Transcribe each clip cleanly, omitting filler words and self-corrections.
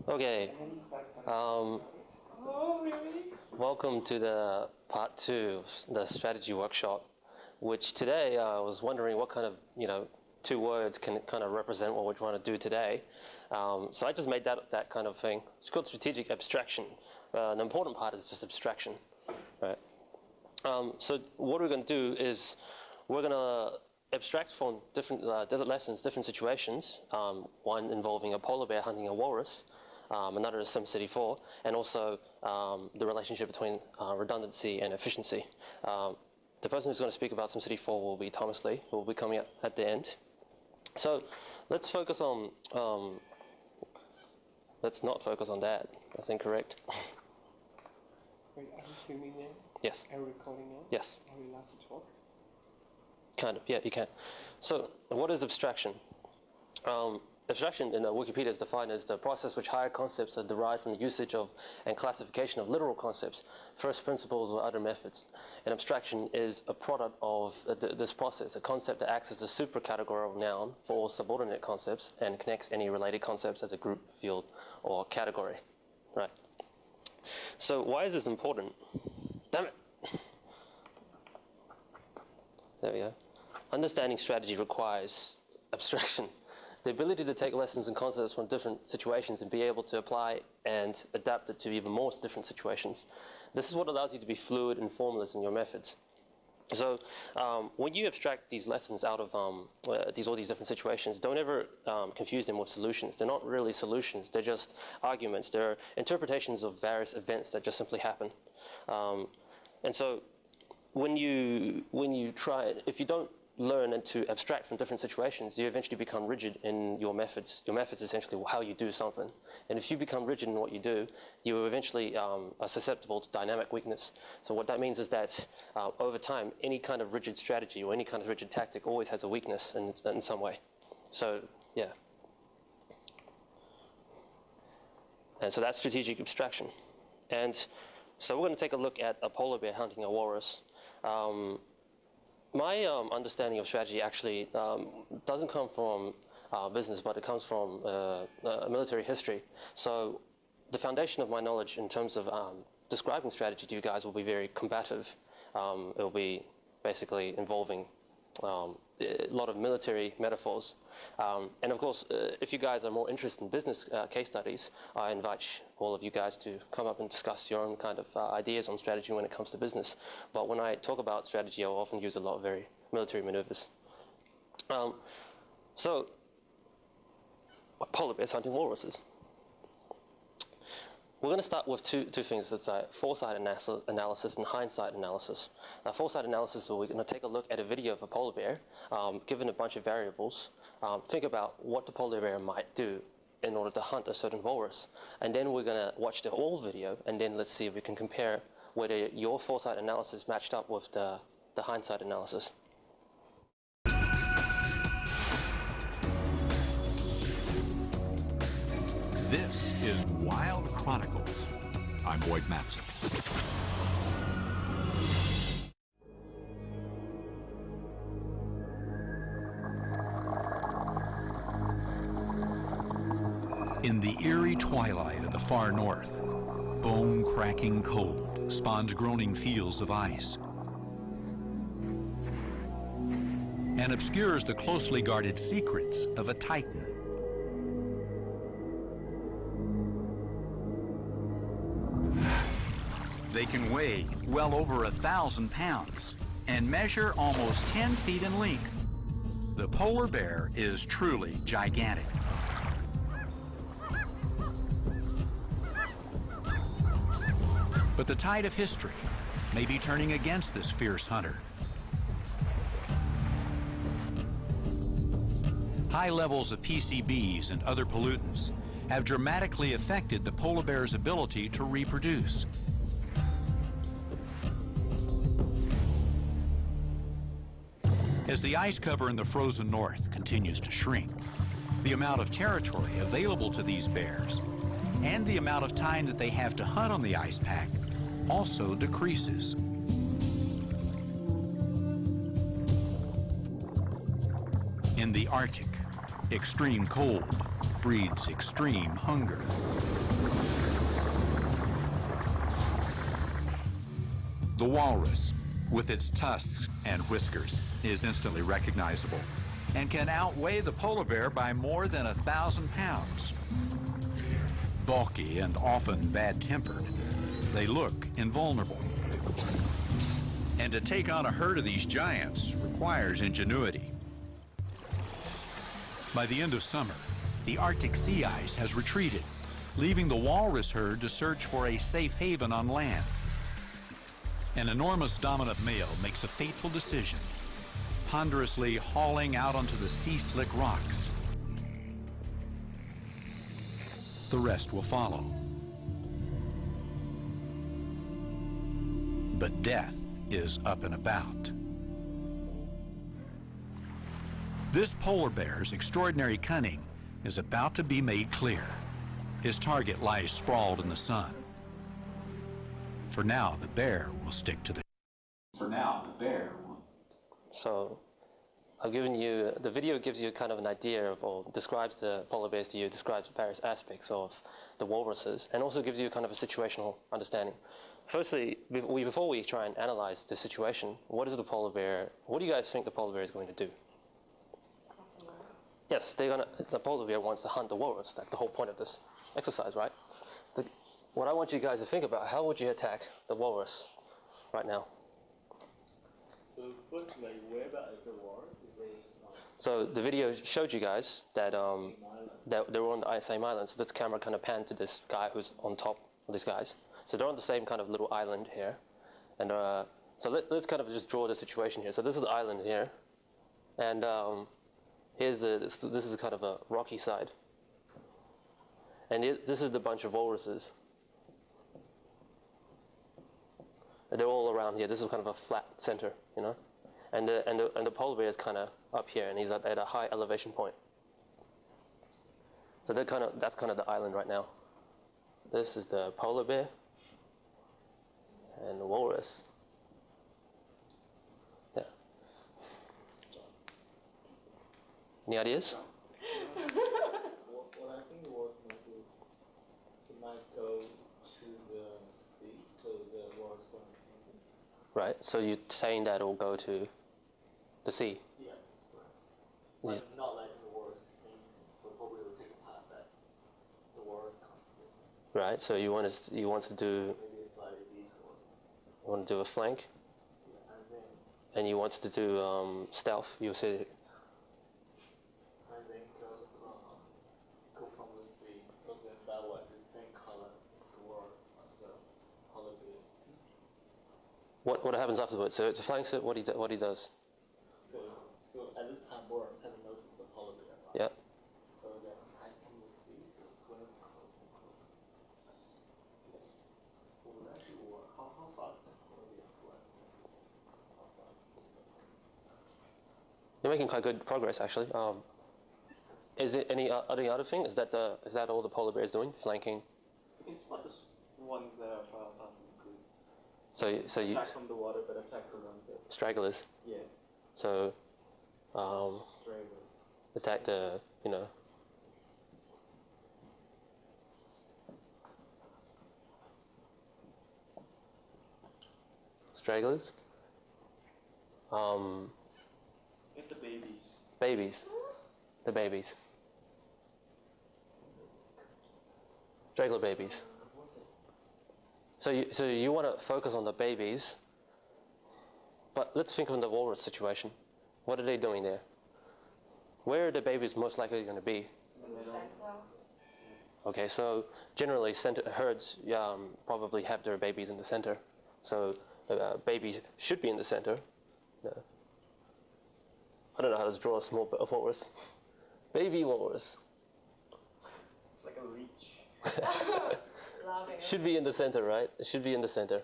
Okay. Oh, really? Welcome to the part 2, the strategy workshop, which today I was wondering what kind of, 2 words can kind of represent what we're trying to do today. So I just made that kind of thing. It's called strategic abstraction. The important part is just abstraction, right? So what we're going to do is we're going to abstract from different desert lessons, different situations, one involving a polar bear hunting a walrus, another is SimCity 4, and also the relationship between redundancy and efficiency. The person who's going to speak about SimCity 4 will be Thomas Lee, who will be coming up at the end. So let's focus on, let's not focus on that. That's incorrect. Wait, are you filming now? Yes. Are you recording now? Yes. Are we allowed to talk? Kind of, yeah, you can. So what is abstraction? Abstraction in Wikipedia is defined as the process which higher concepts are derived from the usage of and classification of literal concepts, first principles or other methods. And abstraction is a product of this process, a concept that acts as a supercategorical noun for all subordinate concepts and connects any related concepts as a group, field, or category. Right. So why is this important? Damn it. There we go. Understanding strategy requires abstraction. The ability to take lessons and concepts from different situations and be able to apply and adapt it to even more different situations. This is what allows you to be fluid and formless in your methods. So when you abstract these lessons out of all these different situations, don't ever confuse them with solutions. They're not really solutions. They're just arguments. They're interpretations of various events that just simply happen. And so when you try, if you don't learn and to abstract from different situations, you eventually become rigid in your methods. Your methods is essentially how you do something. And if you become rigid in what you do, you eventually are susceptible to dynamic weakness. So what that means is that over time, any kind of rigid strategy or any kind of rigid tactic always has a weakness in some way. So, yeah. And so that's strategic abstraction. And so we're going to take a look at a polar bear hunting a walrus. My understanding of strategy actually doesn't come from business, but it comes from military history. So the foundation of my knowledge in terms of describing strategy to you guys will be very combative. It will be basically involving a lot of military metaphors. And of course, if you guys are more interested in business case studies, I invite all of you guys to come up and discuss your own kind of ideas on strategy when it comes to business. But when I talk about strategy, I'll often use a lot of very military maneuvers. So, polar bears hunting walruses. We're going to start with two things. It's foresight analysis and hindsight analysis. Foresight analysis, we're going to take a look at a video of a polar bear, given a bunch of variables, think about what the polar bear might do in order to hunt a certain walrus. And then we're going to watch the whole video, and then let's see if we can compare whether your foresight analysis matched up with the hindsight analysis. This is Wild Chronicles. I'm Boyd Matson. In the eerie twilight of the far north, bone-cracking cold spawns groaning fields of ice and obscures the closely guarded secrets of a titan. They can weigh well over 1,000 pounds and measure almost 10 feet in length. The polar bear is truly gigantic. But the tide of history may be turning against this fierce hunter. High levels of PCBs and other pollutants have dramatically affected the polar bear's ability to reproduce. As the ice cover in the frozen north continues to shrink, the amount of territory available to these bears and the amount of time that they have to hunt on the ice pack also decreases. In the Arctic, extreme cold breeds extreme hunger. The walrus, with its tusks and whiskers, is instantly recognizable and can outweigh the polar bear by more than 1,000 pounds. Bulky and often bad-tempered, they look invulnerable. And to take on a herd of these giants requires ingenuity. By the end of summer, the Arctic sea ice has retreated, leaving the walrus herd to search for a safe haven on land. An enormous dominant male makes a fateful decision, ponderously hauling out onto the sea-slick rocks. The rest will follow. But death is up and about. This polar bear's extraordinary cunning is about to be made clear. His target lies sprawled in the sun. For now, the bear will stick to the... So I've given you, the video gives you kind of an idea of, or describes the polar bears to you, describes various aspects of the walruses, and also gives you kind of a situational understanding. Firstly, before we try and analyze the situation, what do you guys think the polar bear is going to do? Yes, the polar bear wants to hunt the walrus. That's the whole point of this exercise, right? What I want you guys to think about, how would you attack the walrus right now? So first, like, where about the walrus? So the video showed you guys that, that they were on the same island. So this camera kind of panned to this guy who's on top of these guys. So they're on the same kind of little island here. And so let's kind of just draw the situation here. So this is the island here. And this is kind of a rocky side. And this is the bunch of walruses. And they're all around here. This is kind of a flat center, you know? And the polar bear is kind of up here, and he's at a high elevation point. So that's kind of the island right now. This is the polar bear and the walrus. Yeah. Any ideas? What I think was like is it might go to the sea, so the walrus don't sink. Right. So you're saying that it will go to the sea? Yeah, but not letting the walrus sink, so probably will take a path that the walrus can't sink. Right. So you want to do, Maybe a slightly detour. you want to do a flank, Yeah, and then and you want to do stealth. You say. go from the sea, because then that way the same color sword as the polar bear. What happens afterwards? So to flank it, what he does. So at this time, walrus haven't noticed the polar bear. Right? Yeah. So then I from the sea, so swim closer and closer. What would that do? How fast can polar bear swim? You're making quite good progress, actually. Is it any other thing? Is that all the polar bear is doing? Flanking? It's what the one that good. So you Attack from the water, but attack who runs it. stragglers. Yeah. So Straight. attack the stragglers. Get the babies. Babies. The babies. Straggler babies. So you want to focus on the babies, but let's think of the walrus situation. What are they doing there? Where are the babies most likely going to be? Okay, so generally herds probably have their babies in the center. So babies should be in the center. No. I don't know how to draw a small walrus. Baby walrus. It's like a leech. Should be in the center, right? It should be in the center.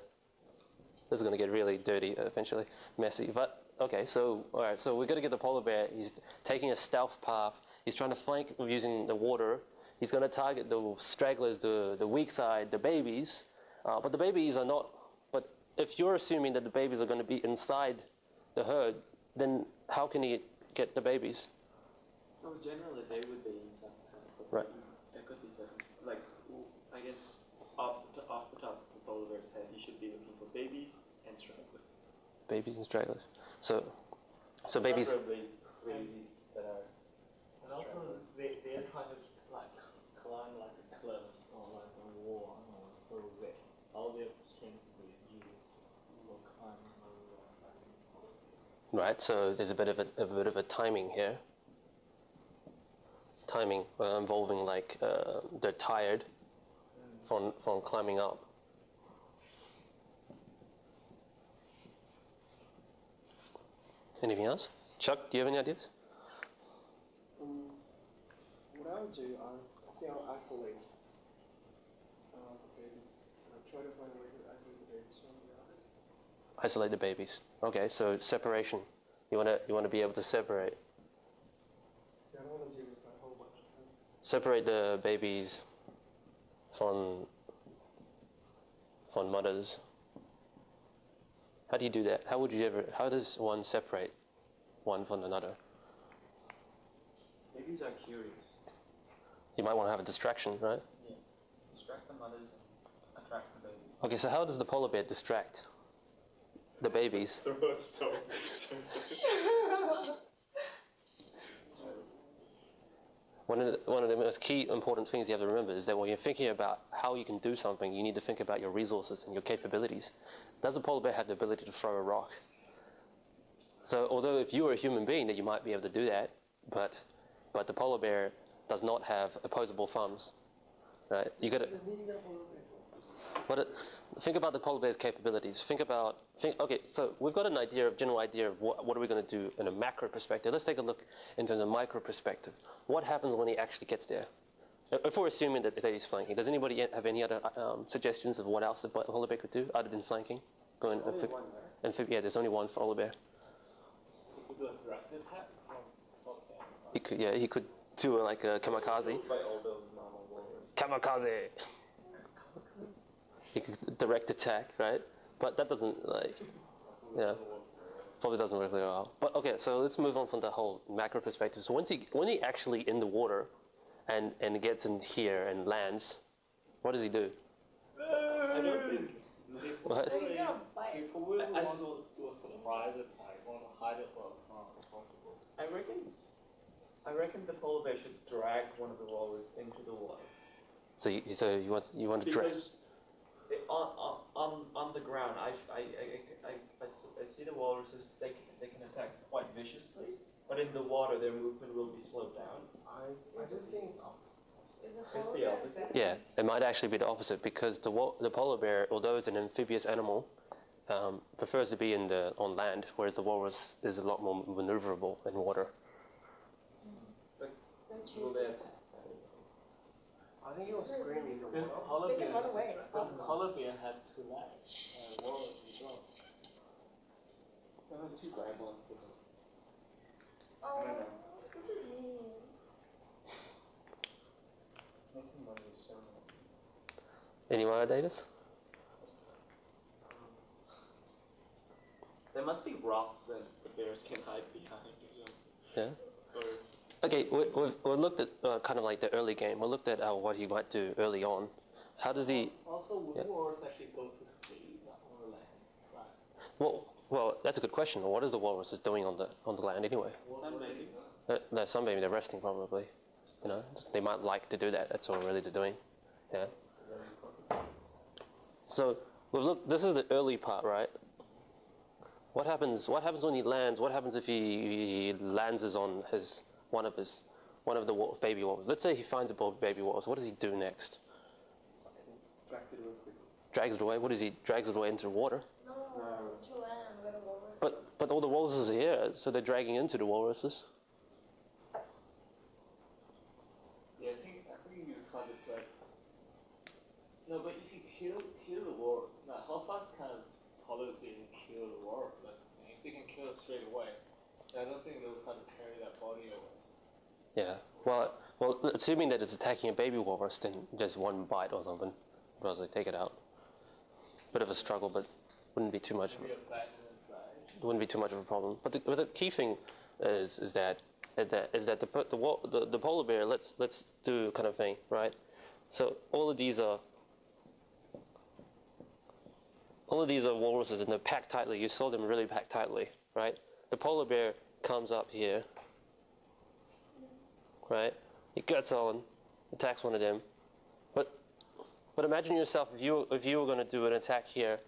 This is going to get really dirty eventually, messy. But okay, so all right, so we're going to get the polar bear. He's taking a stealth path. He's trying to flank using the water. He's going to target the stragglers, the weak side, the babies. But the babies are not. But if you're assuming that the babies are going to be inside the herd, then how can he get the babies? No, generally they would be inside. Right. It could be circumstances. Like, I guess off the top of the polar bear's head, you should be looking for babies and stragglers. Babies and stragglers. So babies. Preferably babies that are. And also, they are kind of like climb like a cliff or like a wall, so they, all their strength they use will climb over and Right. So there's a bit of a timing here. Timing involving like they're tired from climbing up. Anything else? Chuck, do you have any ideas? What I would do, I think I'll isolate the babies. Try to find a way to isolate the babies from the others. Isolate the babies. Okay, so separation. You wanna be able to separate. See, I don't want to deal with a whole bunch of them. Separate the babies from mothers. How do you do that? How does one separate one from another? Babies are curious. You might want to have a distraction, right? Yeah. Distract the mothers and attract the babies. Okay, so how does the polar bear distract the babies? Throw a stone. One of the most key important things you have to remember is that when you're thinking about how you can do something, you need to think about your resources and your capabilities. Does a polar bear have the ability to throw a rock? So although if you were a human being that you might be able to do that, but the polar bear does not have opposable thumbs, right? You got to. Think about the polar bear's capabilities. Okay, so we've got a general idea of what are we going to do in a macro perspective. Let's take a look into the micro perspective. What happens when he actually gets there? If we're assuming that he's flanking, does anybody have any other suggestions of what else the polar bear could do other than flanking? Only one, right? Yeah, there's only one polar bear. You could do a direct attack from up He could do like a kamikaze. by all those normal warriors. Kamikaze! He could direct attack, right? But that doesn't probably doesn't work really well. But okay, so let's move on from the whole macro perspective. So when he actually in the water and gets in here and lands, what does he do? I don't think What? He's gonna bite. people will want to do a surprise attack, want to hide it for as long as possible. I reckon the polar bear should drag one of the walrus into the water. So you want to drag? Because on the ground, I see the walruses. They can attack quite viciously, but in the water, their movement will be slowed down. I do think it's opposite. It's the opposite. Yeah, it might actually be the opposite because the polar bear, although it's an amphibious animal, prefers to be on land, whereas the walrus is a lot more maneuverable in water. But will they attack? I think it was screaming the Because water. polar They can bears, run away. because polar bear have two legs, walrus don't. They have two grab on. Oh, this is mean. Making money is so much. Any more ideas? There must be rocks that the bears can hide behind. Yeah. Or Okay, we looked at kind of like the early game. We looked at what he might do early on. How does he? also, will Yeah. walrus actually go to sleep on land? Right. Well, that's a good question. What is the walrus is doing on the land anyway? Sunbathing. They're sunbathing. They're resting probably. You know, they might like to do that. That's all really they're doing. Yeah. So this is the early part, right? What happens when he lands? What happens if he lands on one of the baby walrus? Let's say he finds a baby walrus. What does he do next? Dragged it real quickly. Drags it away. What does he? Drags it away into the water. No, to land where the walrus is. But all the walruses are here, so they're dragging into the walruses. Yeah, I think you try to like. No, but if you kill the walrus, now how fast can polar bear kill the walrus? Like, if they can kill it straight away, I don't think they'll try to carry that body away. Yeah. Well, assuming that it's attacking a baby walrus, then just one bite or something, probably take it out. Bit of a struggle, but wouldn't be too much. Maybe a fat and then fly. It wouldn't be too much of a problem. But the key thing is that is that the polar bear, let's do kind of thing, right? So all of these are walruses, and they're packed tightly. You saw them really packed tightly, right? The polar bear comes up here, right? He gets on, attacks one of them. But imagine yourself, if you were going to do an attack here,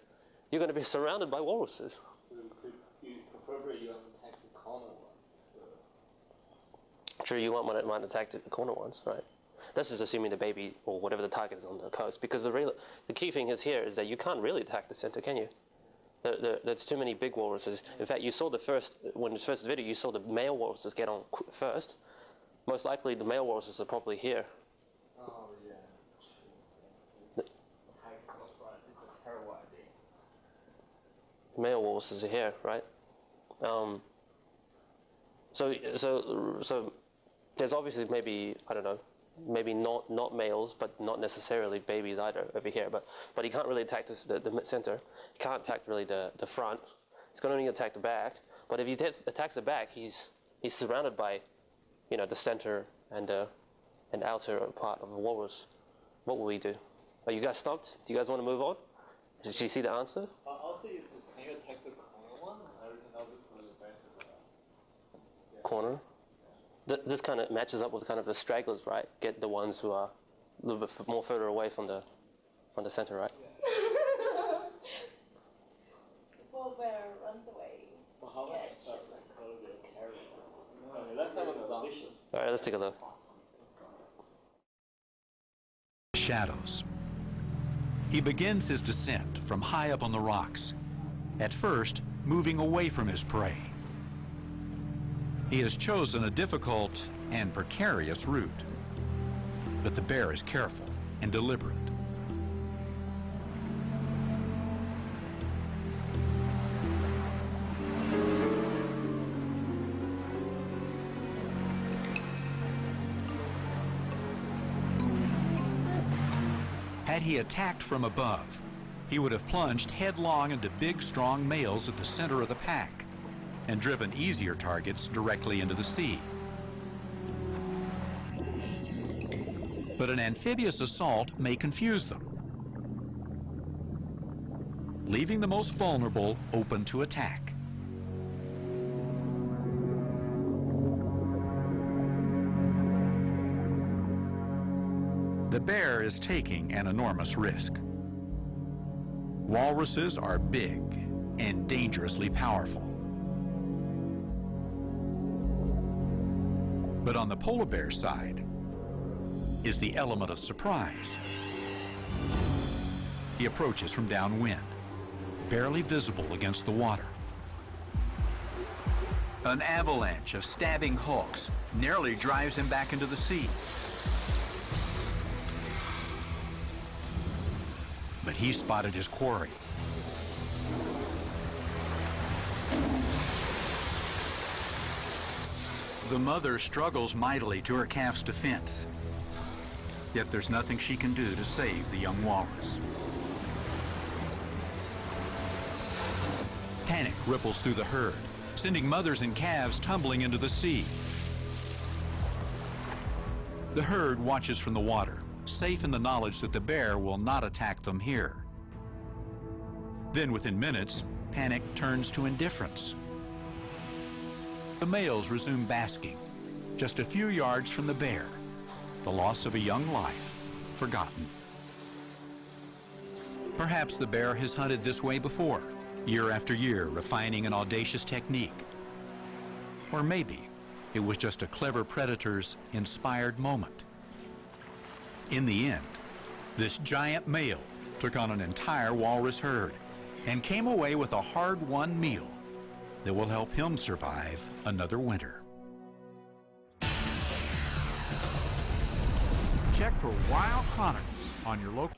you're going to be surrounded by walruses. So you preferably you attack the corner ones. Sure, you want one attack the corner ones, right? This is assuming the baby or whatever the target is on the coast, because the key thing is here is that you can't really attack the center, can you? There's too many big walruses. In fact, you saw the first video, you saw the male walruses get on first. Most likely, the male walruses are probably here. Oh yeah. It's a terrible idea. Male walruses are here, right? So there's obviously maybe, I don't know, maybe not males, but not necessarily babies either over here. But he can't really attack the center. He can't attack really the front. He's going to only attack the back. But if he attacks the back, he's surrounded by, the center and outer part of the walrus. What will we do? Are you guys stumped? Do you guys want to move on? Did you see the answer? I'll say can you attack the corner one? I reckon that was really better. Yeah. Corner? This kind of matches up with kind of the stragglers, right? Get the ones who are a little bit more further away from the center, right? Yeah. The polar bear runs away. Well, how much stuff like polar bear carry? Okay, let's have a ambitious. All right, let's take a look. Shadows. He begins his descent from high up on the rocks, at first moving away from his prey. He has chosen a difficult and precarious route, but the bear is careful and deliberate. Had he attacked from above, he would have plunged headlong into big, strong males at the center of the pack and driven easier targets directly into the sea. But an amphibious assault may confuse them, leaving the most vulnerable open to attack. The bear is taking an enormous risk. Walruses are big and dangerously powerful. But on the polar bear side is the element of surprise. He approaches from downwind, barely visible against the water. An avalanche of stabbing hooks nearly drives him back into the sea. But he spotted his quarry. The mother struggles mightily to her calf's defense. Yet there's nothing she can do to save the young walrus. Panic ripples through the herd, sending mothers and calves tumbling into the sea. The herd watches from the water, safe in the knowledge that the bear will not attack them here. Then within minutes, panic turns to indifference. The males resume basking, just a few yards from the bear, the loss of a young life forgotten. Perhaps the bear has hunted this way before, year after year, refining an audacious technique. Or maybe it was just a clever predator's inspired moment. In the end, this giant male took on an entire walrus herd and came away with a hard-won meal that will help him survive another winter. Check for wild chronicles on your local.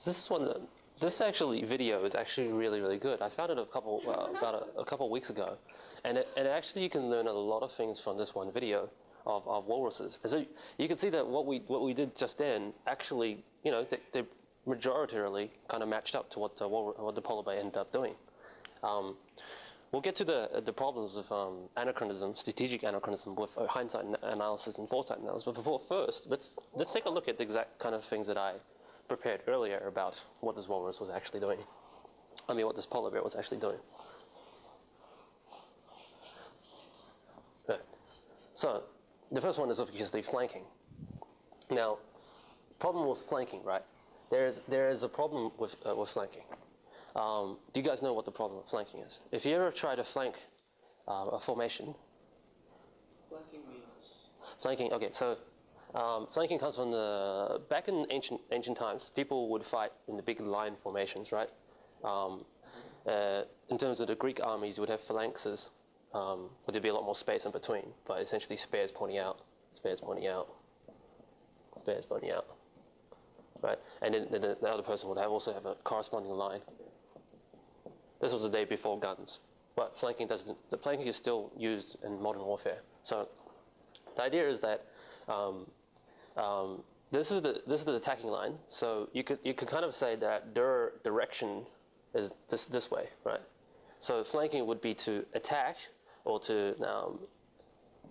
This video is actually really good. I found it about a couple weeks ago, and actually you can learn a lot of things from this one video of walruses. And so you can see that what we did just then actually, they majoritarily kind of matched up to what the polar bear ended up doing. we'll get to the problems of anachronism, strategic anachronism with hindsight analysis and foresight analysis. But first, let's take a look at the exact kind of things that I prepared earlier about what this walrus was actually doing. I mean, what this polar bear was actually doing. Okay. So the first one is obviously flanking. Now, problem with flanking, right? There is a problem with flanking. Do you guys know what the problem with flanking is? If you ever try to flank a formation. Flanking means? Flanking, okay, so flanking comes from back in ancient times, people would fight in the big line formations, right? In terms of the Greek armies, you would have phalanxes, but there'd be a lot more space in between, but essentially spears pointing out, spears pointing out, spears pointing out, right? And then the other person would also have a corresponding line. This was the day before guns, but the flanking is still used in modern warfare. So the idea is that this is the attacking line. So you could kind of say that their direction is this way, right? So flanking would be to attack or to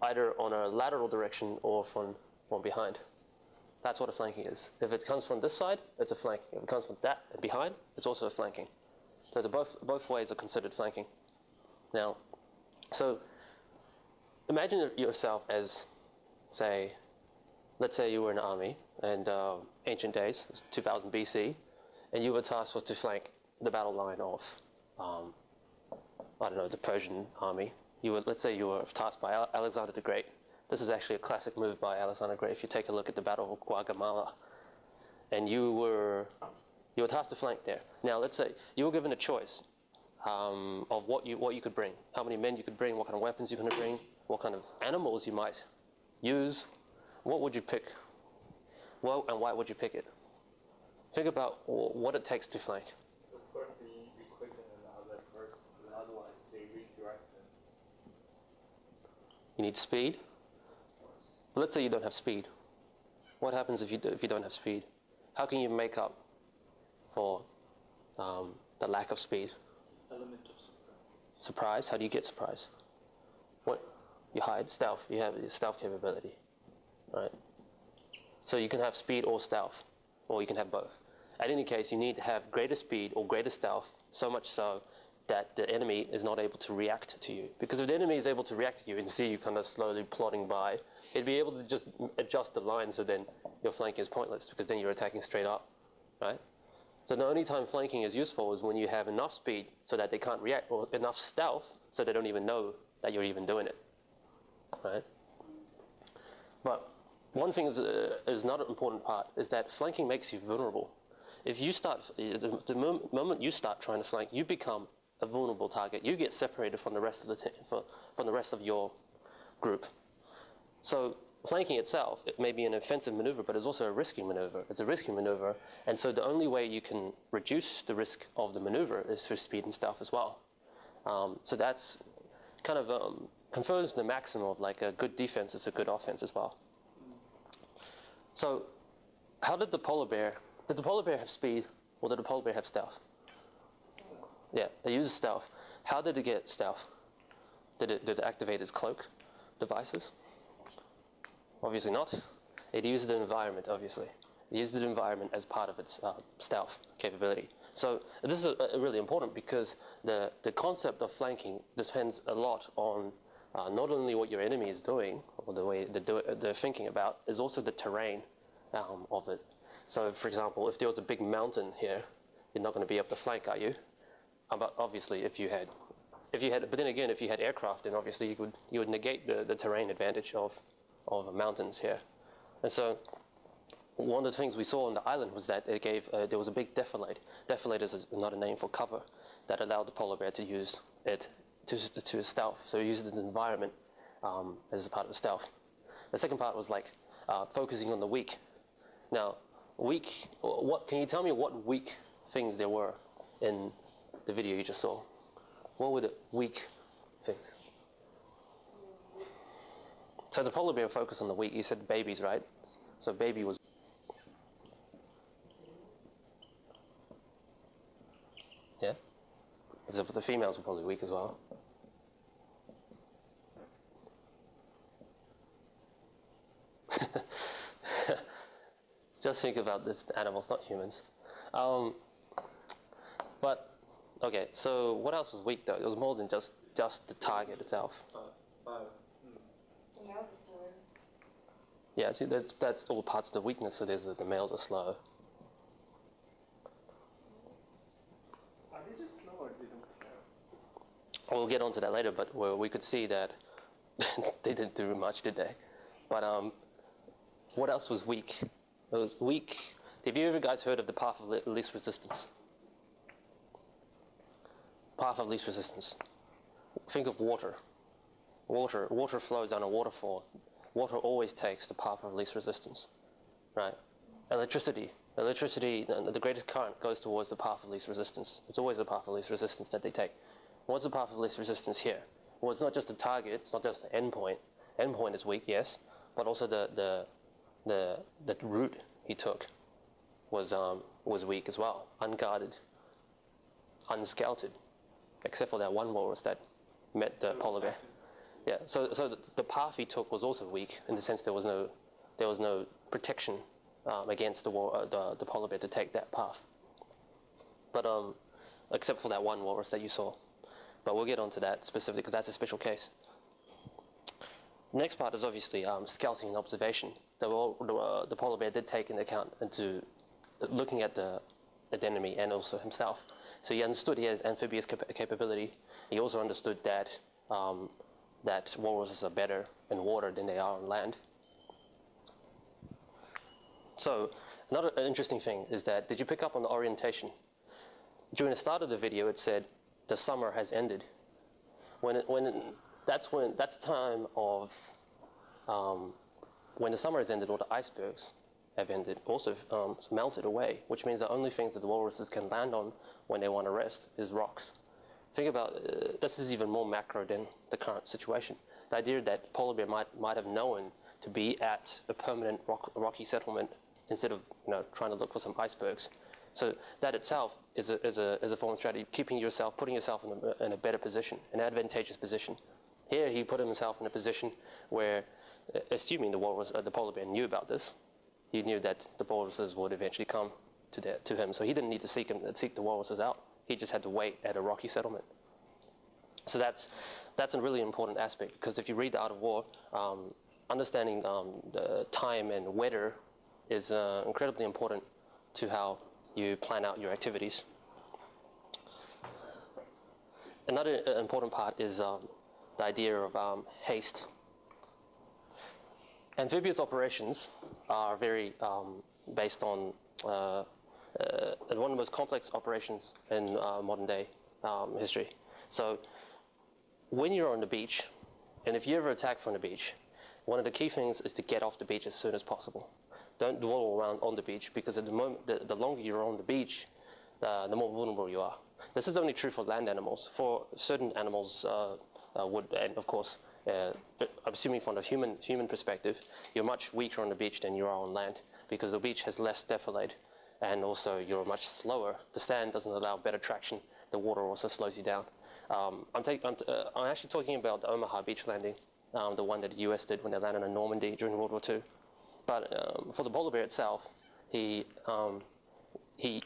either on a lateral direction or from behind. That's what a flanking is. If it comes from this side, it's a flank. If it comes from that and behind, it's also a flanking. So both ways are considered flanking. Now, so imagine yourself as, let's say you were in an army in ancient days, 2000 BC, and you were tasked with to flank the battle line of, I don't know, the Persian army. Let's say you were tasked by Alexander the Great. This is actually a classic move by Alexander the Great. If you take a look at the Battle of Guatemala, and you were tasked to flank there. Now, let's say you were given a choice of what you could bring, how many men you could bring, what kind of weapons you're going to bring, what kind of animals you might use. What would you pick? Well, and why would you pick it? Think about what it takes to flank. So first you need to be quicker than the other first, otherwise they redirect it. You need speed. But let's say you don't have speed. What happens if you don't have speed? How can you make up for the lack of speed? Element of surprise. Surprise? How do you get surprise? What? You hide, stealth. You have the stealth capability, right? So you can have speed or stealth, or you can have both. At any case, you need to have greater speed or greater stealth, so much so that the enemy is not able to react to you. Because if the enemy is able to react to you and see you kind of slowly plodding by, it'd be able to just adjust the line so then your flanking is pointless because then you're attacking straight up, right? So the only time flanking is useful is when you have enough speed so that they can't react, or enough stealth so they don't even know that you're even doing it, right? But one thing is not an important part is that flanking makes you vulnerable. If you start, the moment you start trying to flank, you become a vulnerable target. You get separated from the rest of from the rest of your group. So flanking itself, it may be an offensive maneuver, but it's also a risky maneuver. It's a risky maneuver, and so the only way you can reduce the risk of the maneuver is through speed and stealth as well. So that's kind of confirms the maxim of like a good defense is a good offense as well. So how did the polar bear have speed, or did the polar bear have stealth? Yeah, it uses stealth. How did it get stealth? Did it activate its cloak devices? Obviously not. It used the environment, obviously. It used the environment as part of its stealth capability. So this is really important because the concept of flanking depends a lot on not only what your enemy is doing, or the way they're thinking about, is also the terrain of it. So, for example, if there was a big mountain here, you're not going to be able to flank, are you? But obviously, if you had, but then again, if you had aircraft, then obviously you would negate the terrain advantage of mountains here. And so, one of the things we saw on the island was that it gave there was a big defilade. Defilade is another name for cover that allowed the polar bear to use it to stealth. So it used its environment as a part of the stealth. The second part was like focusing on the weak. Now, weak. What can you tell me? What weak things there were in the video you just saw? What were the weak things? So the polar bear focused on the weak. You said babies, right? So baby was. Yeah. So the females were probably weak as well. Just think about this animals, not humans. But okay, so what else was weak though? It was more than just the target itself. The mouth is slower. Yeah, see, that's all parts of the weakness. So there's the males are slow. Are they just slow or they don't care? We'll get onto that later, but we could see that they didn't do much, did they? But what else was weak? It was weak. Have you ever guys heard of the path of least resistance? Path of least resistance. Think of water. Water flows down a waterfall. Water always takes the path of least resistance, right? Electricity, the greatest current goes towards the path of least resistance. It's always the path of least resistance that they take. What's the path of least resistance here? Well, it's not just the target, it's not just the endpoint. Endpoint is weak, yes, but also the route he took was weak as well, unguarded, unscouted, except for that one walrus that met the polar bear. Yeah, so the path he took was also weak in the sense there was no protection against the polar bear to take that path. But except for that one walrus that you saw. But we'll get onto that specifically because that's a special case. Next part is obviously scouting and observation. The polar bear did take into account into looking at the enemy and also himself. So he understood he has amphibious capability. He also understood that that walruses are better in water than they are on land. So another interesting thing is that, did you pick up on the orientation? During the start of the video, it said the summer has ended. That's time of when the summer has ended, all the icebergs have ended, also melted away, which means the only things that the walruses can land on when they want to rest is rocks. Think about this is even more macro than the current situation. The idea that polar bear might have known to be at a permanent rocky settlement instead of trying to look for some icebergs. So that itself is a form of strategy, putting yourself in a better position, an advantageous position. Here he put himself in a position where, assuming the polar bear knew about this, he knew that the walruses would eventually come to him. So he didn't need to seek the walruses out. He just had to wait at a rocky settlement. So that's a really important aspect, because if you read The Art of War, understanding the time and weather is incredibly important to how you plan out your activities. Another important part is the idea of haste. Amphibious operations are very based on one of the most complex operations in modern day history. So when you're on the beach, and if you ever attack from the beach, one of the key things is to get off the beach as soon as possible. Don't dwell around on the beach, because at the moment, the longer you're on the beach, the more vulnerable you are. This is only true for land animals. For certain animals, and of course, assuming from the human perspective, you're much weaker on the beach than you are on land, because the beach has less defilade, and also you're much slower. The sand doesn't allow better traction. The water also slows you down. I'm actually talking about the Omaha beach landing, the one that the US did when they landed in Normandy during World War II. But for the polar bear itself, he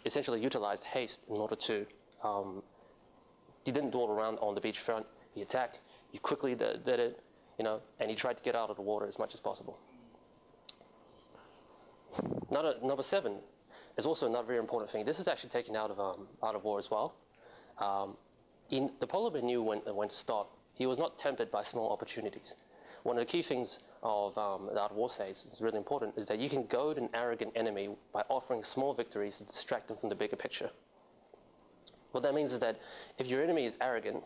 essentially utilized haste in order to, he didn't dawdle around on the beachfront. He attacked, he quickly did it, and he tried to get out of the water as much as possible. Number 7 is also another very important thing. This is actually taken out of War as well. The polar bear knew when to stop. He was not tempted by small opportunities. One of the key things of the Art of War says is really important, is that you can goad an arrogant enemy by offering small victories to distract them from the bigger picture. What that means is that if your enemy is arrogant,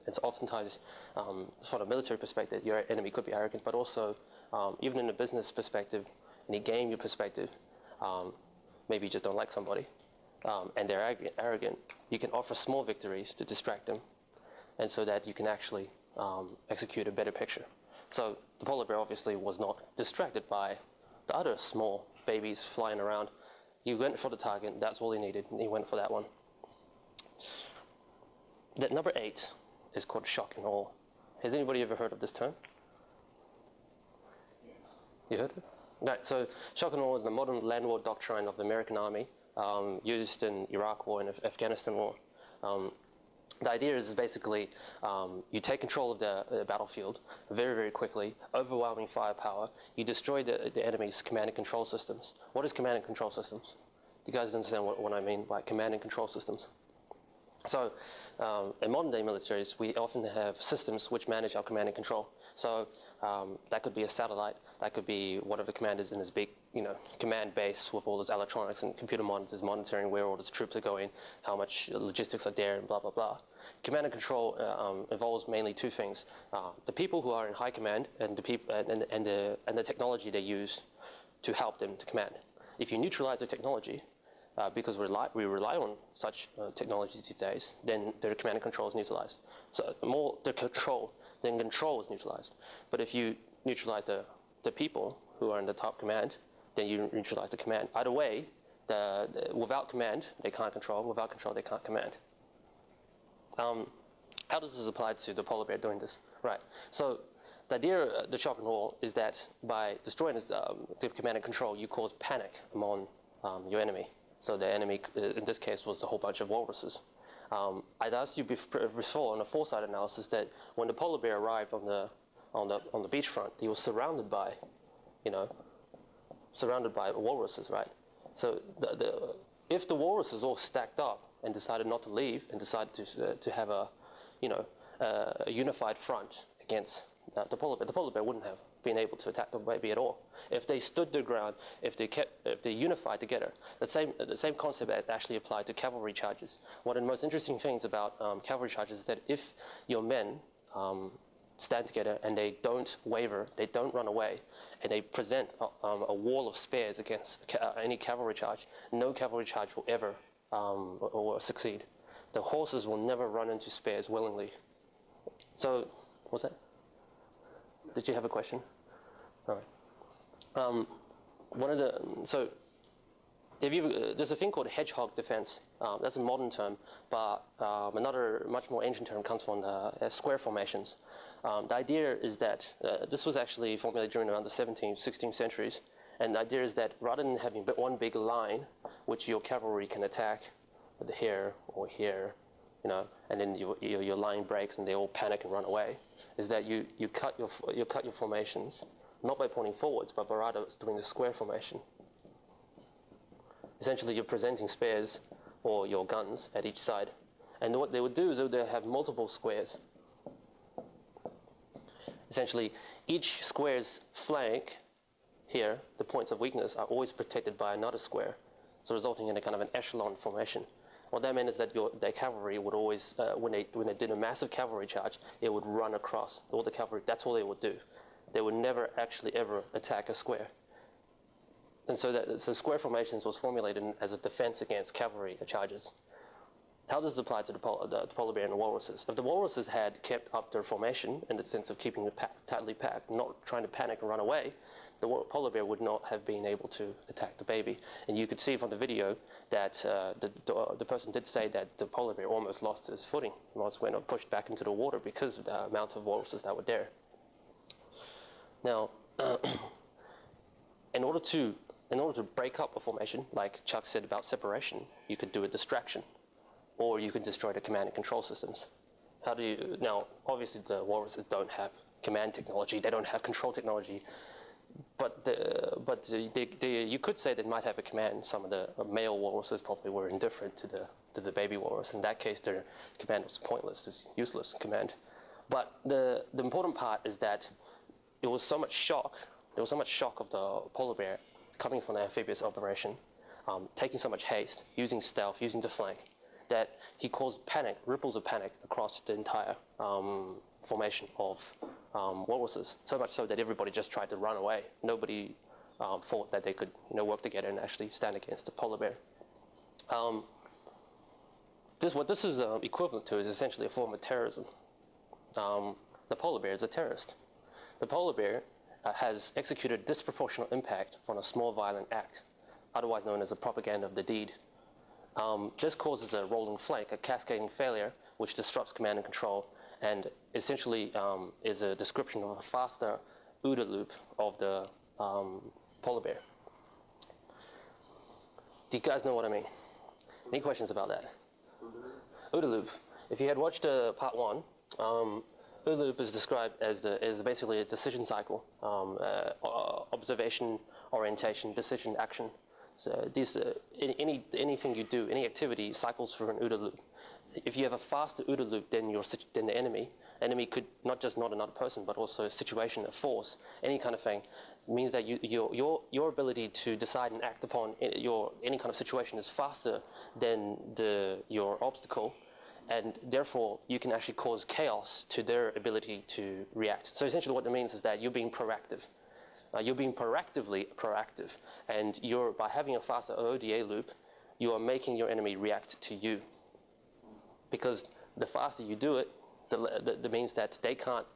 it's oftentimes, from a military perspective, your enemy could be arrogant, but also even in a business perspective, in a game perspective, maybe you just don't like somebody, and they're arrogant, you can offer small victories to distract them, and so that you can actually execute a better picture. So the polar bear obviously was not distracted by the other small babies flying around. He went for the target, that's all he needed, and he went for that one. That number 8 is called shock and awe. Has anybody ever heard of this term? You heard of it? Right, so shock and awe is the modern land war doctrine of the American Army, used in Iraq War and Afghanistan War. The idea is basically you take control of the battlefield very, very quickly, overwhelming firepower. You destroy the enemy's command and control systems. What is command and control systems? You guys understand what I mean by command and control systems? So in modern day militaries, we often have systems which manage our command and control. So that could be a satellite, that could be one of the commanders in his big, command base with all his electronics and computer monitors monitoring where all his troops are going, how much logistics are there, and blah, blah, blah. Command and control involves mainly two things. The people who are in high command and the technology they use to help them to command. If you neutralize the technology, because we rely on such technologies these days, then the command and control is neutralized. So more the control, then control is neutralized. But if you neutralize the people who are in the top command, then you neutralize the command. Either way, without command, they can't control. Without control, they can't command. How does this apply to the polar bear doing this? Right. So the idea of the shock and awe is that by destroying the command and control, you cause panic among your enemy. So the enemy, in this case, was a whole bunch of walruses. I'd asked you before on a Foresight analysis that when the polar bear arrived on the beachfront, he was surrounded by walruses, right? So if the walruses all stacked up and decided not to leave and decided to have a unified front against the polar bear wouldn't have been able to attack the baby at all. If they stood their ground, if they unified together, the same concept actually applied to cavalry charges. One of the most interesting things about cavalry charges is that if your men stand together and they don't waver, they don't run away, and they present a wall of spears against any cavalry charge, no cavalry charge will ever or succeed. The horses will never run into spears willingly. So, what's that? Did you have a question? All right. There's a thing called hedgehog defense. That's a modern term, but another much more ancient term comes from square formations. The idea is that this was actually formulated during around the 17th, 16th centuries. And the idea is that rather than having one big line, which your cavalry can attack with here or here, and then your line breaks and they all panic and run away, is that you cut your formations, not by pointing forwards, but by rather doing a square formation. Essentially, you're presenting spears or your guns at each side. And what they would do is they would have multiple squares. Essentially, each square's flank here, the points of weakness, are always protected by another square, so resulting in a kind of an echelon formation. What that meant is that their cavalry would always, when they did a massive cavalry charge, it would run across all the cavalry. That's all they would do. They would never actually ever attack a square. And so square formations was formulated as a defense against cavalry charges. How does this apply to the polar bear and the walruses? If the walruses had kept up their formation in the sense of keeping it tightly packed, not trying to panic and run away, the polar bear would not have been able to attack the baby. And you could see from the video that the person did say that the polar bear almost lost his footing, almost went pushed back into the water because of the amount of walruses that were there. Now, in order to break up a formation, like Chuck said about separation, you could do a distraction, or you could destroy the command and control systems. Now, obviously the walruses don't have command technology, they don't have control technology, but you could say they might have a command. Some of the male walruses probably were indifferent to the baby walrus. In that case, their command was pointless, it's useless command. But the important part is that there was so much shock of the polar bear coming from the amphibious operation, taking so much haste, using stealth, using the flank, that he caused panic, ripples of panic across the entire formation of walruses. So much so that everybody just tried to run away. Nobody thought that they could work together and actually stand against the polar bear. What this is equivalent to is essentially a form of terrorism. The polar bear is a terrorist. The polar bear has executed disproportionate impact on a small violent act, otherwise known as a propaganda of the deed. This causes a rolling flank, a cascading failure, which disrupts command and control, and essentially is a description of a faster OODA loop of the polar bear. Do you guys know what I mean? Any questions about that? OODA loop. If you had watched part 1, OODA loop is described as basically a decision cycle, observation, orientation, decision, action. So anything you do, any activity cycles through an OODA loop. If you have a faster OODA loop than the enemy could not just not another person, but also a situation, a force, any kind of thing, means that your ability to decide and act upon any kind of situation is faster than your obstacle, and therefore you can actually cause chaos to their ability to react. So essentially what it means is that you're being proactive. You're being proactively proactive, and by having a faster OODA loop, you are making your enemy react to you. Because the faster you do it, that means that they can't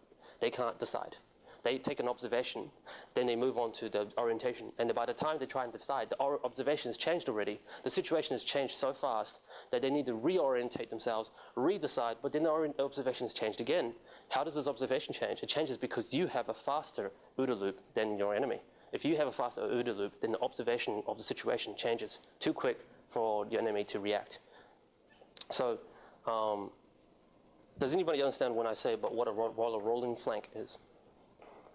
decide. They take an observation, then they move on to the orientation, and by the time they try and decide, the observation has changed already. The situation has changed so fast that they need to reorientate themselves, redecide, but then the observation has changed again. How does this observation change? It changes because you have a faster OODA loop than your enemy. If you have a faster OODA loop, then the observation of the situation changes too quick for the enemy to react. So, does anybody understand when I say about what a rolling flank is?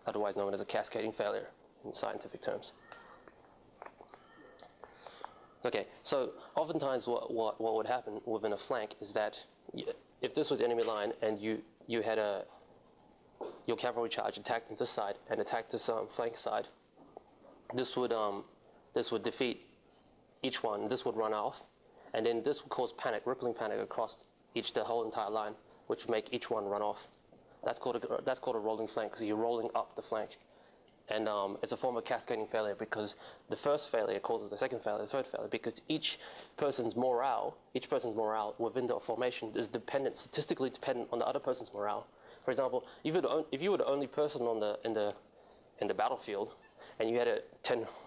Otherwise known as a cascading failure in scientific terms. Okay, so oftentimes what would happen within a flank is that if this was enemy line and you had your cavalry charge attacked on this side and attacked this flank side, this would defeat each one. This would run off, and then this would cause panic, rippling panic across the whole entire line, which would make each one run off. That's called a rolling flank because you're rolling up the flank, and it's a form of cascading failure because the first failure causes the second failure, the third failure, because each person's morale within the formation is statistically dependent on the other person's morale. For example, if you were the only person in the battlefield, and you had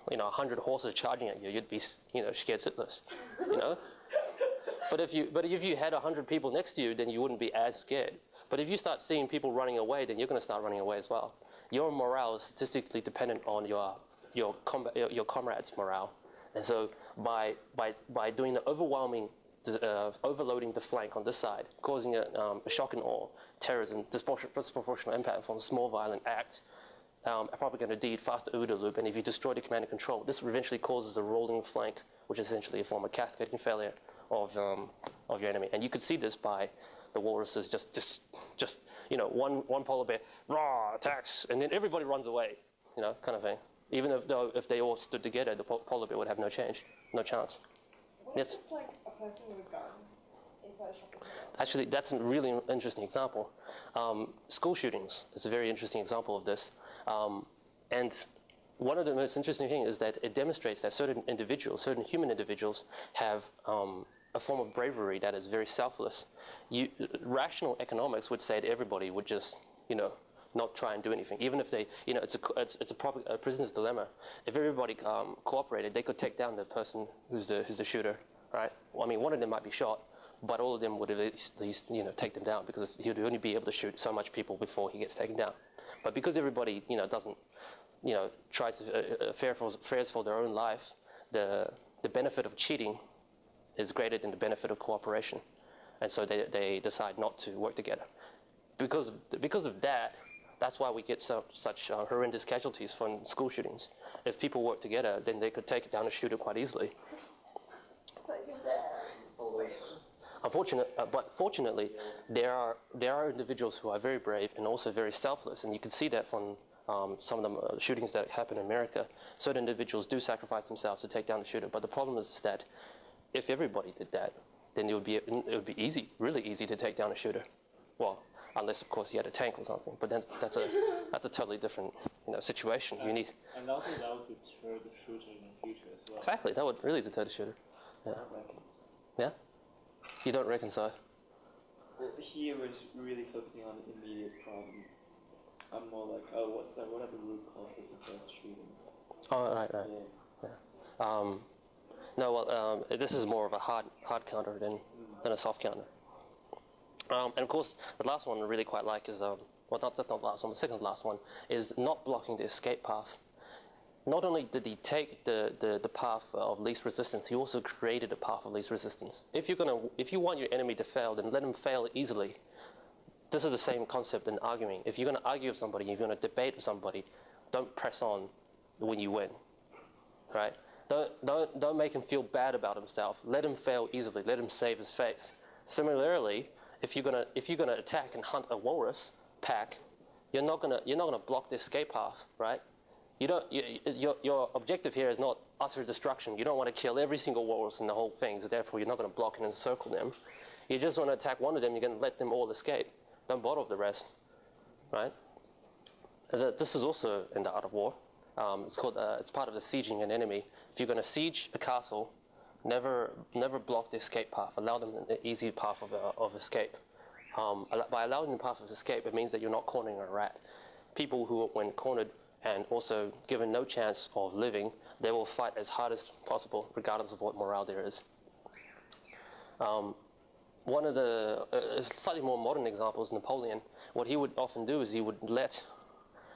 100 horses charging at you, you'd be scared shitless, But if you had 100 people next to you, then you wouldn't be as scared. But if you start seeing people running away, then you're going to start running away as well. Your morale is statistically dependent on your comrades' morale, and so by doing the overloading the flank on this side, causing a shock and awe, terrorism, disproportionate impact from a small violent act, a propaganda deed, faster OODA loop, and if you destroy the command and control, this eventually causes a rolling flank, which is essentially a form of cascading failure of your enemy. And you could see this by the walruses just one polar bear raw attacks, and then everybody runs away, kind of thing. Even if they all stood together, the polar bear would have no chance. What Yes. if it's like a person with a gun inside a shopping mall? Actually, that's a really interesting example. School shootings is a very interesting example of this. And one of the most interesting things is that it demonstrates that certain human individuals have a form of bravery that is very selfless. Rational economics would say that everybody would just, not try and do anything, even if they, it's a prisoner's dilemma. If everybody cooperated, they could take down the person who's the shooter, right? Well, I mean, one of them might be shot, but all of them would at least take them down because he would only be able to shoot so much people before he gets taken down. But because everybody, doesn't, tries to fears for their own life, the benefit of cheating is greater than the benefit of cooperation, and so they decide not to work together. Because of that, that's why we get such horrendous casualties from school shootings. If people work together, then they could take down a shooter quite easily. But fortunately, there are individuals who are very brave and also very selfless, and you can see that from some of the shootings that happen in America. Certain individuals do sacrifice themselves to take down the shooter, but the problem is that if everybody did that, then it would be easy, really easy to take down a shooter. Well, unless of course he had a tank or something. But that's a totally different situation. You need. And also that would deter the shooter in the future as well. Exactly, that would really deter the shooter. Yeah. Yeah. You don't reconcile. Well, he was really focusing on the immediate problem. I'm more like, what are the root causes of those shootings? Oh, right. Yeah. No, well, this is more of a hard counter than a soft counter. And of course, the last one I really quite like is, that's not the last one, the second to last one is not blocking the escape path. not only did he take the path of least resistance, he also created a path of least resistance. If you want your enemy to fail, then let him fail easily. This is the same concept in arguing. If you're going to argue with somebody, if you're going to debate with somebody, don't press on when you win, right? Don't make him feel bad about himself. Let him fail easily. Let him save his face. Similarly, if you're gonna attack and hunt a walrus pack, you're not gonna block the escape path, right? Your objective here is not utter destruction. You don't want to kill every single walrus in the whole thing, so therefore you're not going to block and encircle them. You just want to attack one of them. You're going to let them all escape. Don't bother with the rest, right? This is also in the art of war. It's part of the sieging an enemy. If you're going to siege a castle, never block the escape path. Allow them an easy path of escape. By allowing the path of escape, it means that you're not cornering a rat. People who, when cornered and also given no chance of living, they will fight as hard as possible, regardless of what morale there is. One of the slightly more modern examples, Napoleon, what he would often do is he would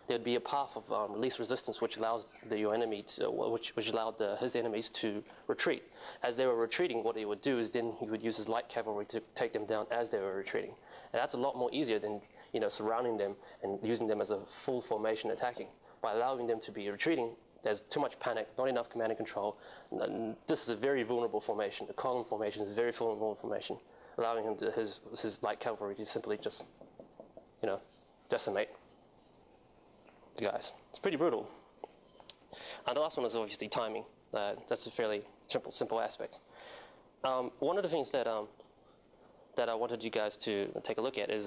there'd be a path of least resistance which allows your enemy to, which allowed his enemies to retreat. As they were retreating, what he would do is then he would use his light cavalry to take them down as they were retreating. And that's a lot more easier than surrounding them and using them as a full formation attacking. By allowing them to be retreating, there's too much panic, not enough command and control. And this is a very vulnerable formation. The column formation is a very vulnerable formation, allowing him his light cavalry to simply just, decimate the guys. It's pretty brutal. And the last one is obviously timing. That's a fairly simple aspect. One of the things that I wanted you guys to take a look at is,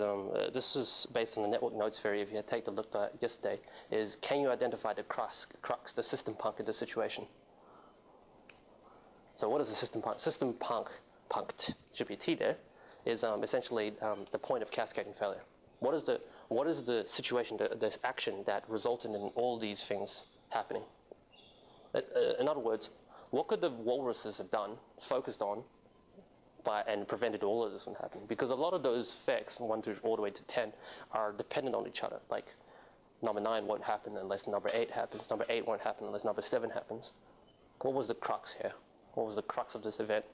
this was based on the network nodes theory, if you had taken a look at yesterday, is can you identify the crux, the system punk in the situation? So what is the system punk? System punked, should be a T there, is essentially the point of cascading failure. What is the situation, the action that resulted in all these things happening? In other words, what could the walruses have done, focused on, and prevented all of this from happening? Because a lot of those effects, 1 to all the way to 10, are dependent on each other. Like number 9 won't happen unless number 8 happens. Number 8 won't happen unless number 7 happens. What was the crux here? What was the crux of this event?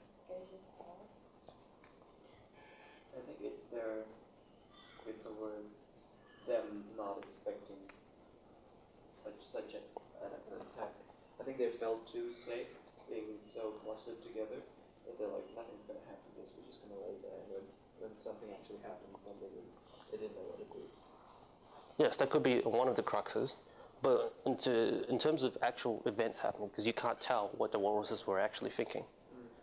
I think it's over them not expecting such an attack. I think they felt too safe, being so clustered together, that they're like, nothing's going to happen to us, we're just going to lay there, and when something actually happens, they didn't know what to do. Yes, that could be one of the cruxes, but in terms of actual events happening, because you can't tell what the walruses were actually thinking.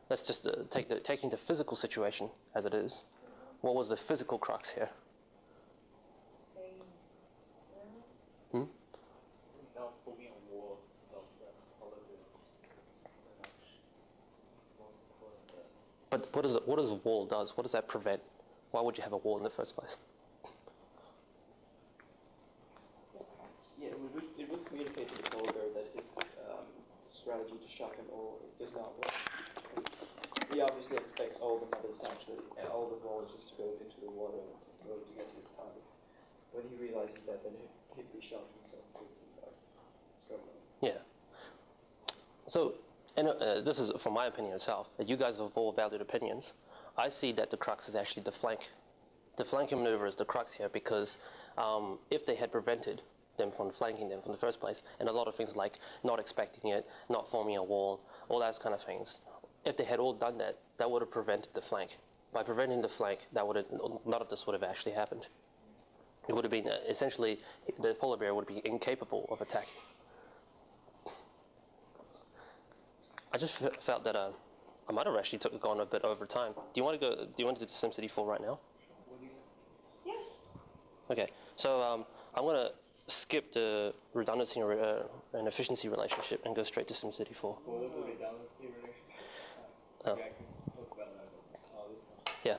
Let's just taking the physical situation as it is. What was the physical crux here? Not forming a wall to stop the politics. But what does a wall does? What does that prevent? Why would you have a wall in the first place? Yeah, it would communicate to the polar bear that his strategy to shock him all does not work. He obviously expects all the mothers to actually, all the walruses to go into the water in order to get to his target. When he realizes that, then he'd be shocking himself to struggling. Yeah. So, this is from my opinion itself. You guys have all valued opinions. I see that the crux is actually the flank. The flanking maneuver is the crux here because if they had prevented them from flanking them from the first place, and a lot of things like not expecting it, not forming a wall, all those kind of things, if they had all done that, that would have prevented the flank. By preventing the flank, none of this would have actually happened. It would have been essentially, the polar bear would be incapable of attacking. I just felt that I might have actually gone a bit over time. Do you want to do SimCity 4 right now? Yeah. Okay, so I'm going to skip the redundancy and efficiency relationship and go straight to SimCity 4. What was the redundancy relationship? Oh. Yeah, I can talk about that. This one. Yeah.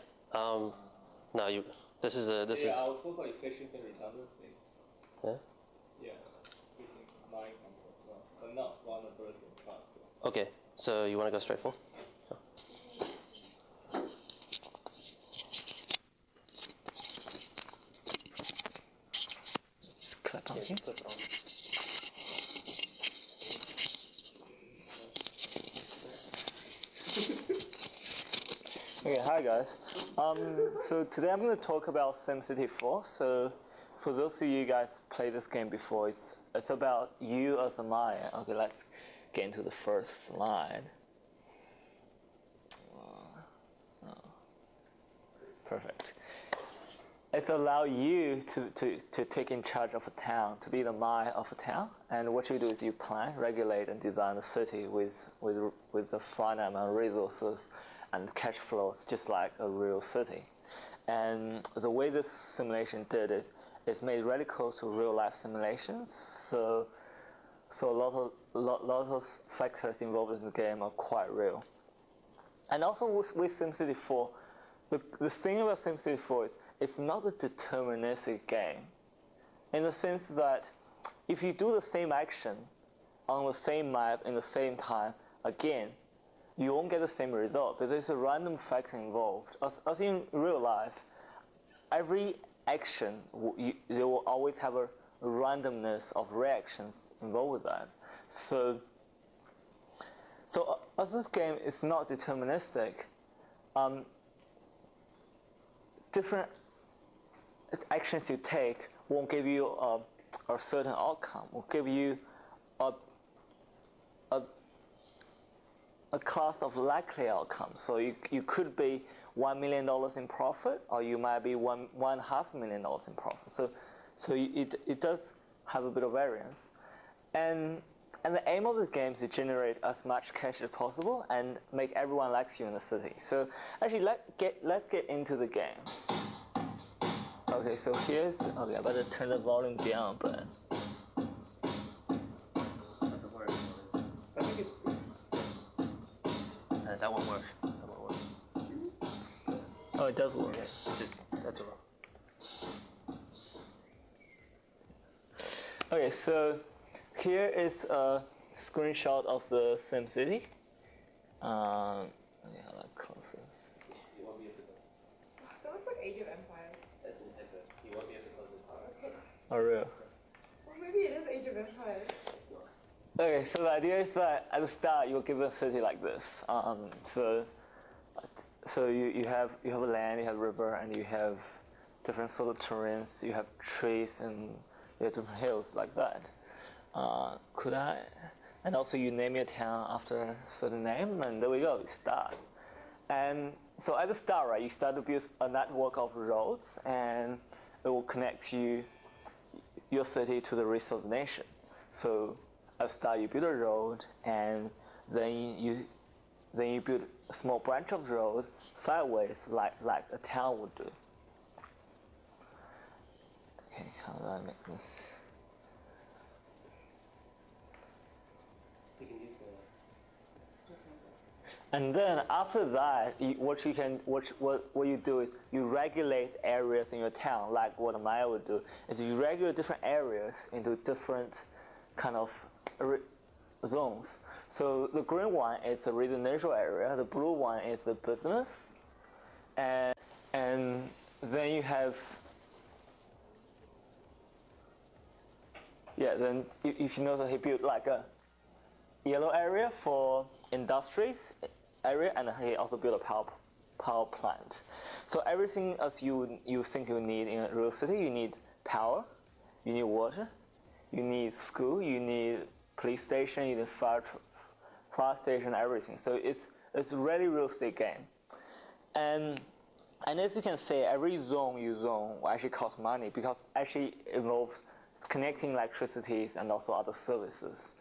No, this is. I'll talk about efficiency and redundancies. Yeah. Yeah, using my example as well, but not vulnerability and trust. Okay, so you want to go straight for? Click on here. Click on. hi guys. So today I'm going to talk about SimCity 4. So for those of you guys played this game before, it's about you as a Maya. Okay, let's get into the first slide. Perfect. It allows you to take in charge of a town, to be the Maya of a town. And what you do is you plan, regulate, and design a city with a finite amount of resources and cash flows, just like a real city. And the way this simulation did it, it's made really close to real life simulations. So a lot of factors involved in the game are quite real. And also with SimCity 4, the thing about SimCity 4 is it's not a deterministic game, in the sense that if you do the same action on the same map in the same time again, you won't get the same result because there's a random factor involved. As in real life, every action, there will always have a randomness of reactions involved with that. So as this game is not deterministic, different actions you take won't give you a certain outcome, will give you a class of likely outcomes. So you could be $1 million in profit, or you might be $1.5 million in profit. So it does have a bit of variance. And the aim of the game is to generate as much cash as possible and make everyone like you in the city. So actually, let's get into the game. Okay, so okay, I better turn the volume down, but I think it's good. That won't work. That won't work. oh, it does work. Yes, that's all. Okay, so here is a screenshot of the SimCity. Yeah, that closes. You won't be able to close it. That looks like Age of Empires. That's an echo. You won't be able to close it. Okay. Oh, real. Well, maybe it is Age of Empires. It's not. Okay, so the idea is that at the start you're given a city like this. So you have a land, you have a river, and you have different sort of terrains. You have trees and you have different hills like that. Could I? And also you name your town after a certain name, and there we go. You start. And so at the start, right, you start to build a network of roads, and it will connect your city to the rest of the nation. So at the start, you build a road, and then you build a small branch of road sideways, like a town would do. Okay, how do I make this? You can use And then after that, what you do is you regulate areas in your town, like what Maya would do, is you regulate different areas into different kind of zones. So the green one is the residential area, the blue one is the business, and then you have, then if you notice, he built like a yellow area for industries area, and he also built a power plant. So everything as you think you need in a real city, you need power, you need water, you need school, you need police station, you need fire station, everything. So it's a really real estate game. And as you can see, every zone you zone will actually cost money, because actually involves connecting electricities and also other services.